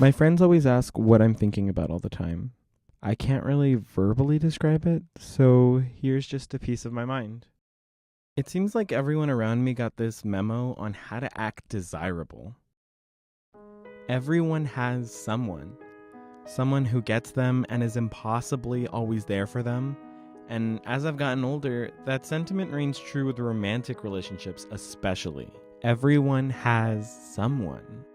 My friends always ask what I'm thinking about all the time. I can't really verbally describe it, so here's just a piece of my mind. It seems like everyone around me got this memo on how to act desirable. Everyone has someone who gets them and is impossibly always there for them. And as I've gotten older, that sentiment reigns true with romantic relationships especially. Everyone has someone.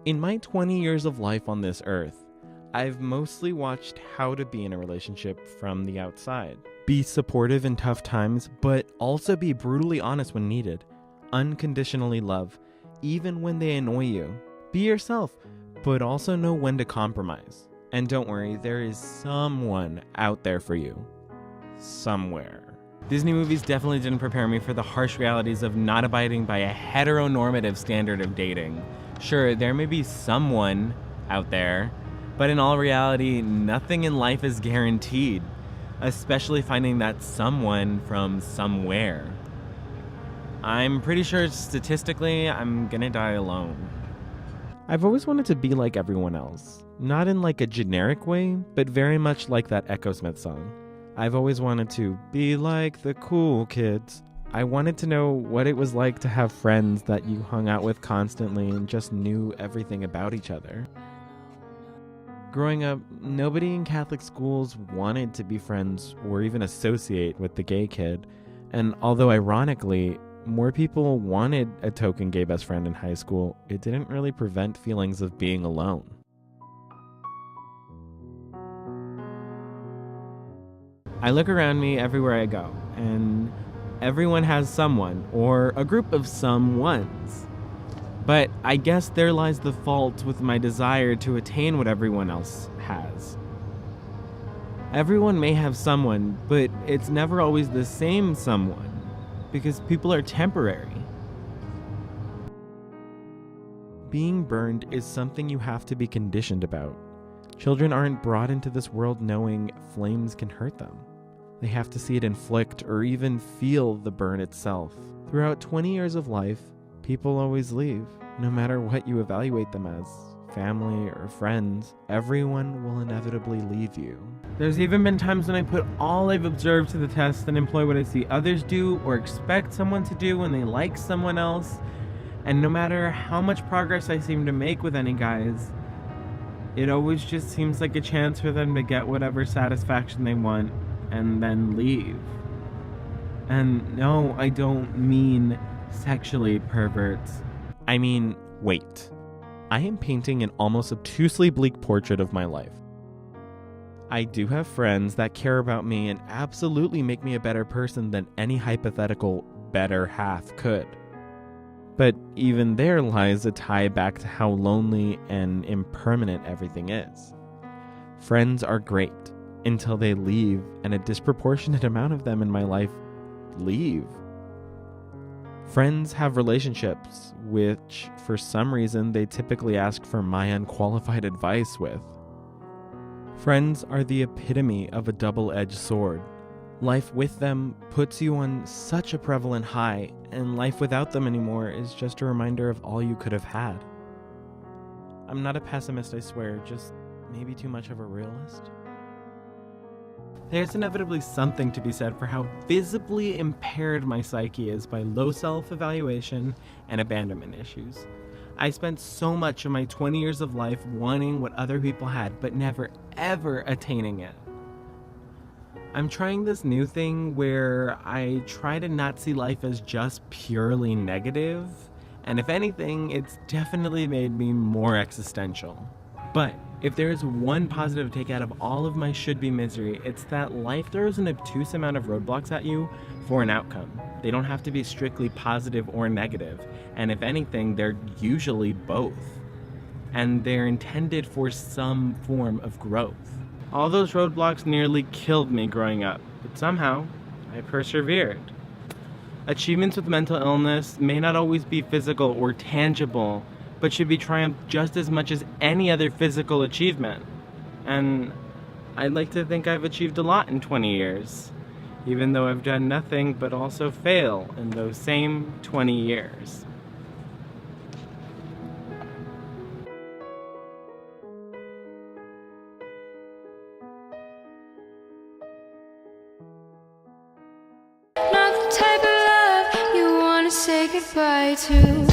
In my 20 years of life on this earth, I've mostly watched how to be in a relationship from the outside. Be supportive in tough times, but also be brutally honest when needed. Unconditionally love, even when they annoy you. Be yourself, but also know when to compromise. And don't worry, there is someone out there for you. Somewhere. Disney movies definitely didn't prepare me for the harsh realities of not abiding by a heteronormative standard of dating. Sure, there may be someone out there, but in all reality, nothing in life is guaranteed, especially finding that someone from somewhere. I'm pretty sure statistically, I'm gonna die alone. I've always wanted to be like everyone else. Not in like a generic way, but very much like that Echo Smith song. I've always wanted to be like the cool kids. I wanted to know what it was like to have friends that you hung out with constantly and just knew everything about each other. Growing up, nobody in Catholic schools wanted to be friends or even associate with the gay kid, and although ironically, more people wanted a token gay best friend in high school, it didn't really prevent feelings of being alone. I look around me everywhere I go, and everyone has someone, or a group of someones. But I guess there lies the fault with my desire to attain what everyone else has. Everyone may have someone, but it's never always the same someone, because people are temporary. Being burned is something you have to be conditioned about. Children aren't brought into this world knowing flames can hurt them. They have to see it inflict or even feel the burn itself. Throughout 20 years of life, people always leave, no matter what you evaluate them as. Family or friends, everyone will inevitably leave you. There's even been times when I put all I've observed to the test and employ what I see others do or expect someone to do when they like someone else. And no matter how much progress I seem to make with any guys, it always just seems like a chance for them to get whatever satisfaction they want and then leave. And no, I don't mean sexually perverts. I mean, wait. I am painting an almost obtusely bleak portrait of my life. I do have friends that care about me and absolutely make me a better person than any hypothetical better half could. But even there lies a tie back to how lonely and impermanent everything is. Friends are great until they leave, and a disproportionate amount of them in my life leave. Friends have relationships which, for some reason, they typically ask for my unqualified advice with. Friends are the epitome of a double-edged sword. Life with them puts you on such a prevalent high, and life without them anymore is just a reminder of all you could have had. I'm not a pessimist, I swear, just maybe too much of a realist. There's inevitably something to be said for how visibly impaired my psyche is by low self-evaluation and abandonment issues. I spent so much of my 20 years of life wanting what other people had, but never ever attaining it. I'm trying this new thing where I try to not see life as just purely negative, and if anything, it's definitely made me more existential. But if there is one positive to take out of all of my should-be misery, it's that life throws an obtuse amount of roadblocks at you for an outcome. They don't have to be strictly positive or negative, and if anything, they're usually both. And they're intended for some form of growth. All those roadblocks nearly killed me growing up, but somehow, I persevered. Achievements with mental illness may not always be physical or tangible, but should be triumphed just as much as any other physical achievement. And I'd like to think I've achieved a lot in 20 years, even though I've done nothing but also fail in those same 20 years. goodbye to.